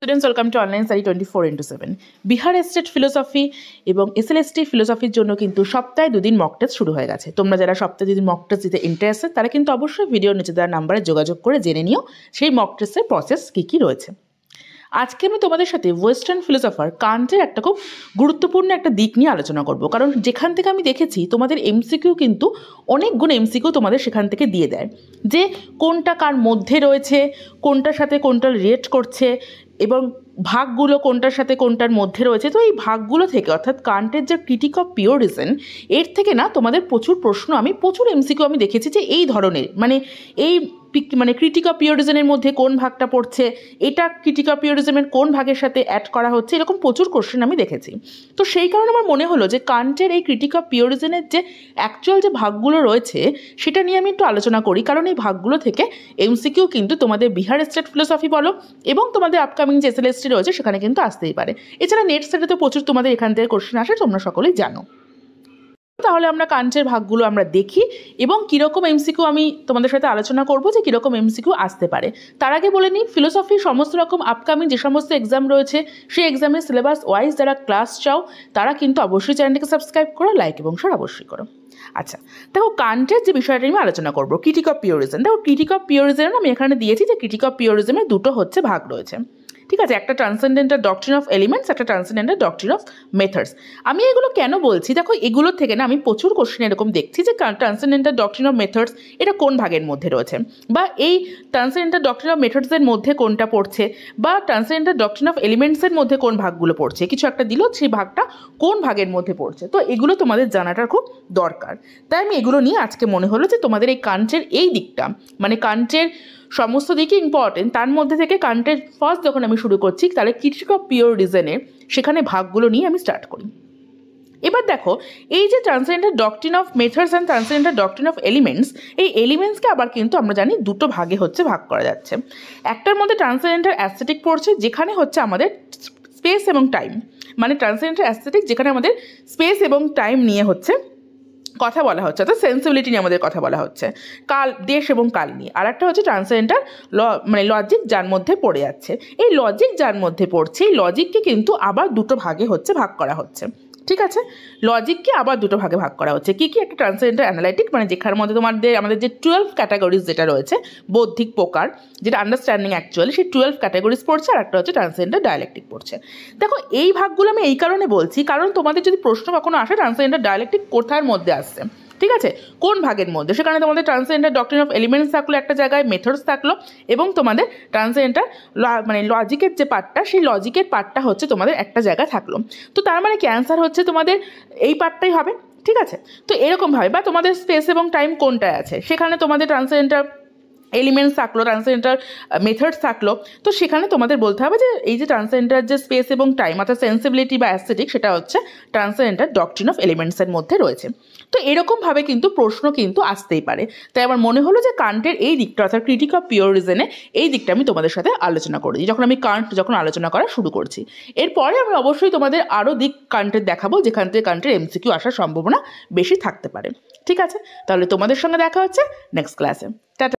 Students welcome to online study 24/7 Bihar state philosophy এবং SLST ফিলোসফির জন্য কিন্তু সপ্তাহে 2 দিন মক টেস্ট শুরু হয়ে গেছে। তোমরা যারা সপ্তাহে 2 দিন মক টেস্ট দিতে ইন্টারেস্টেড তারা কিন্তু অবশ্যই ভিডিওর নিচে দেওয়া নাম্বারে যোগাযোগ করে জেনে নিও সেই মক টেস্টের প্রসেস কী রয়েছে। আজকে আমি তোমাদের সাথে ওয়েস্টার্ন ফিলোসফার কান্টের একটা খুব গুরুত্বপূর্ণ একটা দিক নিয়ে আলোচনা করব, কারণ যেখান থেকে আমি দেখেছি তোমাদের এমসিকিউ কিন্তু অনেকগুলো এমসিকিউ তোমাদের সেখান থেকে দিয়ে দেয় যে কোনটা কার মধ্যে রয়েছে, কোনটার সাথে কোনটা রিলেট করছে এবং ভাগগুলো কোনটার সাথে কোনটার মধ্যে রয়েছে। তো এই ভাগগুলো থেকে অর্থাৎ কান্টের যে ক্রিটিক অফ পিওর রিজন এর থেকে না তোমাদের প্রচুর এমসিকিউ আমি দেখেছি যে এই ধরনের মানে ক্রিটিক অফ পিওর রিজনের মধ্যে কোন ভাগটা পড়ছে, এটা ক্রিটিক অফ পিওর রিজনের কোন ভাগের সাথে অ্যাড করা হচ্ছে, এরকম প্রচুর কোশ্চেন আমি দেখেছি। তো সেই কারণে আমার মনে হলো যে কান্টের এই ক্রিটিক অফ পিওর রিজনের যে অ্যাকচুয়াল যে ভাগগুলো রয়েছে সেটা নিয়ে আমি একটু আলোচনা করি, কারণ এই ভাগগুলো থেকে এমসিকিউ কিন্তু তোমাদের বিহার স্টেট ফিলোসফি বলো এবং তোমাদের আপকামিং যে এসএলএসটি রয়েছে সেখানে কিন্তু আসতেই পারে। এছাড়া নেট সেটে তো প্রচুর তোমাদের এখান থেকে কোশ্চেন আসে, তোমরা সকলেই জানো। তাহলে আমরা কান্টের ভাগগুলো আমরা দেখি এবং কীরকম এমসিকিউ আমি তোমাদের সাথে আলোচনা করবো যে কীরকম এমসিকিউ আসতে পারে। তার আগে বলে নিই, ফিলোসফির সমস্ত রকম আপকামিং যে সমস্ত এক্সাম রয়েছে সেই এক্সামের সিলেবাস ওয়াইজ যারা ক্লাস চাও তারা কিন্তু অবশ্যই চ্যানেলটিকে সাবস্ক্রাইব করো, লাইক এবং শেয়ার অবশ্যই করো। আচ্ছা, দেখো কান্টের যে বিষয়টা আমি আলোচনা করবো ক্রিটিক অফ পিওর রিজন। দেখো ক্রিটিক অফ পিওর রিজন আমি এখানে দিয়েছি যে ক্রিটিক অফ পিওর রিজনের দুটো ভাগ রয়েছে, ঠিক আছে, একটা ট্রান্সেন্ডেন্টাল ডক্ট্রিন অফ এলিমেন্টস, একটা ট্রান্সেন্ডেন্টাল ডক্ট্রিন অফ মেথডস। আমি এগুলো কেন বলছি, দেখো এগুলোর থেকে না আমি প্রচুর কোশ্চেন এরকম দেখছি যে ট্রান্সেন্ডেন্টাল ডক্ট্রিন অফ মেথডস এটা কোন ভাগের মধ্যে রয়েছে, বা এই ট্রান্সেন্ডেন্টাল ডক্ট্রিন অফ মেথডসের মধ্যে কোনটা পড়ছে, বা ট্রান্সেন্ডেন্টাল ডক্ট্রিন অফ এলিমেন্টসের মধ্যে কোন ভাগগুলো পড়ছে, কিছু একটা দিল সেই ভাগটা কোন ভাগের মধ্যে পড়ছে। তো এগুলো তোমাদের জানাটা খুব দরকার, তাই আমি এগুলো নিয়ে আজকে মনে হলো যে তোমাদের এই কান্টের এই দিকটা মানে কান্টের সমস্ত দিকে ইম্পর্টেন্ট, তার মধ্যে থেকে কান্টের ফার্স্ট যখন আমি শুরু করছি তাহলে ক্রিটিক অফ পিওর রিজনের সেখানে ভাগগুলো নিয়ে আমি স্টার্ট করি। এবার দেখো এই যে transcendental doctrine of methods and transcendental doctrine of elements, এই এলিমেন্টসকে আবার কিন্তু আমরা জানি দুটো ভাগে ভাগ করা যাচ্ছে। একটার মধ্যে ট্রান্সেন্ডেন্টাল অ্যাস্থেটিক পড়ছে যেখানে হচ্ছে আমাদের স্পেস এবং টাইম, মানে ট্রান্সেন্ডেন্টাল অ্যাস্থেটিক যেখানে আমাদের স্পেস এবং টাইম নিয়ে কথা বলা হচ্ছে, অর্থাৎ সেন্সিবিলিটি নিয়ে আমাদের কথা বলা হচ্ছে, দেশ এবং কাল নিয়ে। আর একটা হচ্ছে ট্রান্সেন্ডেন্টাল মানে লজিক যার মধ্যে পড়ে যাচ্ছে। এই লজিক যার মধ্যে পড়ছে এই লজিককে কিন্তু আবার দুটো ভাগে ভাগ করা হচ্ছে, ঠিক আছে, লজিককে আবার দুটো ভাগে ভাগ করা হচ্ছে। কি একটা ট্রান্সেন্ডেন্টাল অ্যানালাইটিক মানে যেখানের মধ্যে আমাদের যে 12 ক্যাটাগরিজ যেটা রয়েছে বৌদ্ধিক প্রকার, যেটা আন্ডারস্ট্যান্ডিং অ্যাকচুয়ালি সেই 12 ক্যাটাগরিজ পড়ছে, আর একটা হচ্ছে ট্রান্সেন্ডেন্টাল ডায়ালেকটিক পড়ছে। দেখো এই ভাগগুলো আমি এই কারণে বলছি কারণ তোমাদের যদি প্রশ্ন কখনো আসে ট্রান্সেন্ডেন্টাল ডায়ালেকটিক কোথার মধ্যে আসছে, ঠিক আছে, কোন ভাগের মধ্যে, সেখানে তোমাদের ট্রান্সেন্ডেন্টাল ডক্ট্রিন অফ এলিমেন্টস থাকলো একটা জায়গায়, মেথডস থাকলো এবং তোমাদের ট্রান্সেন্ডেন্টাল মানে লজিকের যে পার্টটা সেই লজিকের পার্টটা হচ্ছে তোমাদের একটা জায়গায় থাকলো। তো তার মানে কি অ্যান্সার হচ্ছে তোমাদের এই পার্টটাই হবে, ঠিক আছে। তো এরকমভাবে বা তোমাদের স্পেস এবং টাইম কোনটায় আছে সেখানে তোমাদের ট্রান্সেন্ডেন্টাল এলিমেন্টস থাকলো, ট্রান্সেন্ডেন্টাল মেথডস থাকলো, তো সেখানে তোমাদের বলতে হবে যে এই যে ট্রান্সেন্ডেন্টাল যে স্পেস এবং টাইম অর্থাৎ সেন্সিবিলিটি বা অ্যাস্থেটিক সেটা হচ্ছে ট্রান্সেন্ডেন্টাল ডক্ট্রিন অফ এলিমেন্টসের মধ্যে রয়েছে। তো এরকমভাবে কিন্তু প্রশ্ন কিন্তু আসতেই পারে, তাই আমার মনে হলো যে কান্টের এই দিকটা অর্থাৎ ক্রিটিক অফ পিওর রিজনে এই দিকটা আমি তোমাদের সাথে আলোচনা করে দিই যখন আলোচনা করা শুরু করছি। এরপরে আমি অবশ্যই তোমাদের আরও দিক কান্টের দেখাবো যেখান থেকে কান্টের এমসিকিউ আসার সম্ভাবনা বেশি থাকতে পারে, ঠিক আছে। তাহলে তোমাদের সঙ্গে দেখা হচ্ছে নেক্সট ক্লাসে। টাটা।